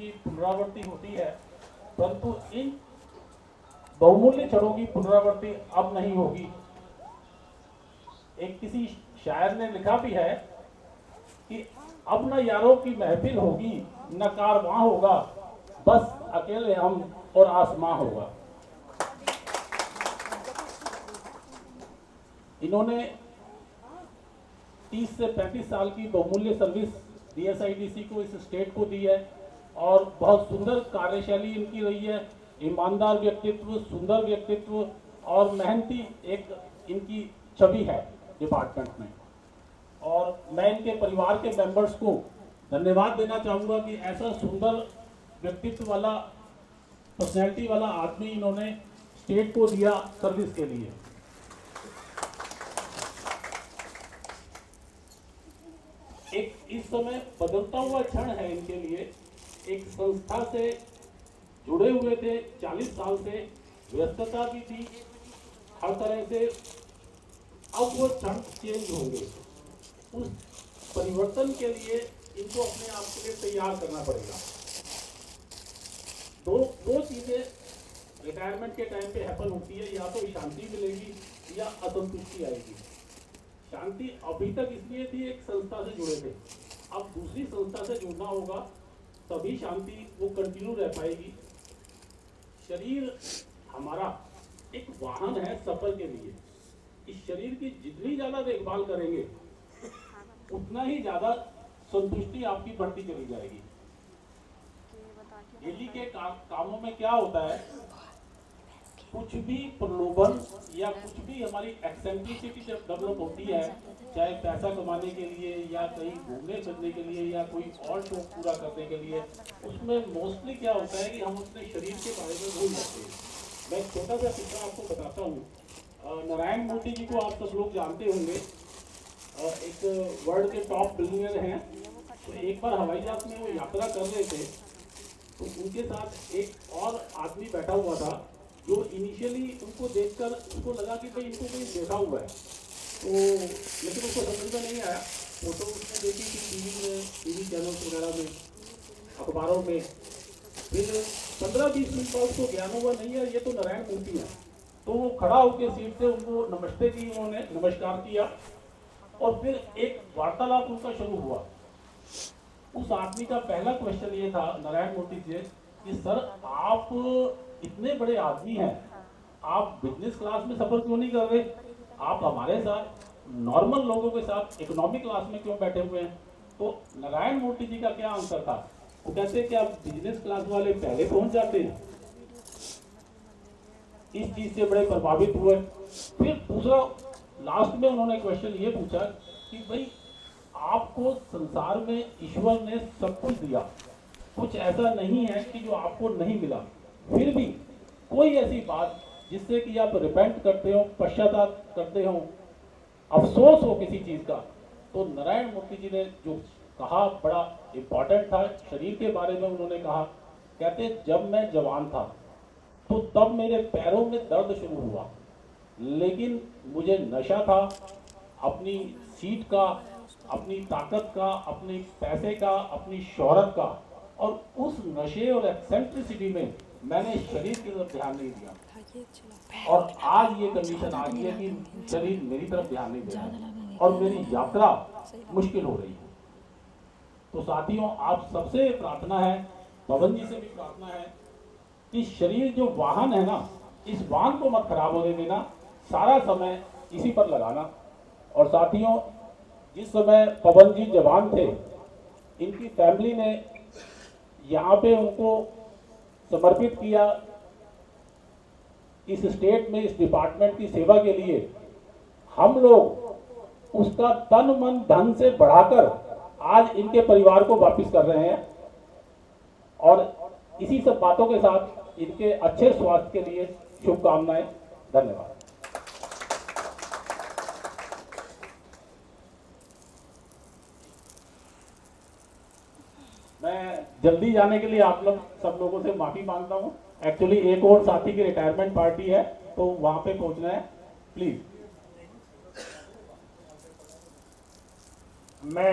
की पुनरावृत्ति होती है, परंतु इन बहुमूल्य क्षणों की पुनरावृत्ति अब नहीं होगी। एक किसी शायर ने लिखा भी है कि अब न यारों की महफिल होगी, न कारवां होगा, बस अकेले हम और आसमां होगा। इन्होंने 30 से 35 साल की बहुमूल्य सर्विस डीएसआईडीसी को, इस स्टेट को दी है और बहुत सुंदर कार्यशैली इनकी रही है। ईमानदार व्यक्तित्व, सुंदर व्यक्तित्व और मेहनती एक इनकी छवि है डिपार्टमेंट में। और मैं इनके परिवार के मेंबर्स को धन्यवाद देना चाहूँगा कि ऐसा सुंदर व्यक्तित्व वाला, पर्सनैलिटी वाला आदमी इन्होंने स्टेट को दिया सर्विस के लिए। एक इस समय बदलता हुआ क्षण है इनके लिए। एक संस्था से जुड़े हुए थे, 40 साल से व्यस्तता भी थी हर तरह से। अब वो क्षण चेंज होंगे, उस परिवर्तन के लिए इनको अपने आप के लिए तैयार करना पड़ेगा। दो चीजें रिटायरमेंट के टाइम पे हैपन होती है, या तो शांति मिलेगी या असंतुष्टि आएगी। शांति अभी तक इसलिए थी एक संस्था से जुड़े थे, अब दूसरी संस्था से जुड़ना होगा, तभी शांति वो कंटिन्यू रह पाएगी। शरीर हमारा एक वाहन है सफर के लिए। इस शरीर की जितनी ज्यादा देखभाल करेंगे उतना ही ज्यादा संतुष्टि आपकी बढ़ती चली जाएगी। डेली के कामों में क्या होता है, कुछ भी प्रलोभन या कुछ भी हमारी एक्सेंट्रिसिटी जब डेवलप होती है, चाहे पैसा कमाने के लिए या कहीं घूमने फिरने के लिए या कोई और शौक पूरा करने के लिए, उसमें मोस्टली क्या होता है कि हम अपने शरीर के बारे में भूल जाते हैं। मैं एक छोटा सा किस्सा आपको बताता हूँ। नारायण मूर्ति जी को आप सब लोग जानते होंगे, एक वर्ल्ड के टॉप बिलियनर हैं। तो एक बार हवाई जहाज में वो यात्रा कर रहे थे, तो उनके साथ एक और आदमी बैठा हुआ था जो इनिशियली उनको देखकर उसको लगा कि भाई इनको कहीं देखा हुआ है, तो लेकिन उसको समझ में नहीं आया। फोटो उसने देखी थी टीवी में, टीवी चैनल वगैरह में, अखबारों में। फिर 15-20 मिनट बाद उसको ज्ञान हुआ नहीं है ये तो नारायण मूर्ति है। तो वो खड़ा होकर सीट से उनको नमस्ते की, उन्होंने नमस्कार किया और फिर एक वार्तालाप उनका शुरू हुआ। उस आदमी का पहला क्वेश्चन ये था नारायण मूर्ति से कि सर आप इतने बड़े आदमी हैं, आप बिजनेस क्लास में सफर क्यों नहीं कर रहे? आप हमारे साथ नॉर्मल लोगों के साथ इकोनॉमी क्लास में क्यों बैठे हुए हैं? तो नारायण मूर्ति जी का क्या आंसर था? वो कहते कि आप बिजनेस क्लास वाले पहले पहुंच जाते हैं। इस चीज से बड़े प्रभावित हुए। फिर दूसरा लास्ट में उन्होंने क्वेश्चन ये पूछा कि भाई आपको संसार में ईश्वर ने सब कुछ दिया, कुछ ऐसा नहीं है कि जो आपको नहीं मिला, फिर भी कोई ऐसी बात जिससे कि आप रिपेंट करते हो, पश्चाताप करते हो, अफसोस हो किसी चीज का? तो नारायण मूर्ति जी ने जो कहा बड़ा इंपॉर्टेंट था। शरीर के बारे में उन्होंने कहा, कहते जब मैं जवान था तो तब मेरे पैरों में दर्द शुरू हुआ, लेकिन मुझे नशा था अपनी सीट का, अपनी ताकत का, अपने पैसे का, अपनी शोहरत का, और उस नशे और एक्सेंट्रिसिटी में मैंने शरीर की तरफ ध्यान नहीं दिया। और आज ये कंडीशन आ गई है कि शरीर मेरी तरफ ध्यान नहीं दे रहा और मेरी यात्रा मुश्किल हो रही है। तो साथियों, आप सबसे प्रार्थना है, पवन जी से भी प्रार्थना है कि शरीर जो वाहन है ना, इस वाहन को मत खराब होने देना, सारा समय इसी पर लगाना। और साथियों, जिस समय पवन जी जवान थे, इनकी फैमिली ने यहाँ पे उनको समर्पित किया इस स्टेट में, इस डिपार्टमेंट की सेवा के लिए। हम लोग उसका तन मन धन से बढ़ाकर आज इनके परिवार को वापस कर रहे हैं। और इसी सब बातों के साथ इनके अच्छे स्वास्थ्य के लिए शुभकामनाएं। धन्यवाद। मैं जल्दी जाने के लिए आप लोग सब लोगों से माफी मांगता हूं। एक्चुअली एक और साथी की रिटायरमेंट पार्टी है, तो वहां पे पहुंचना है, प्लीज। मैं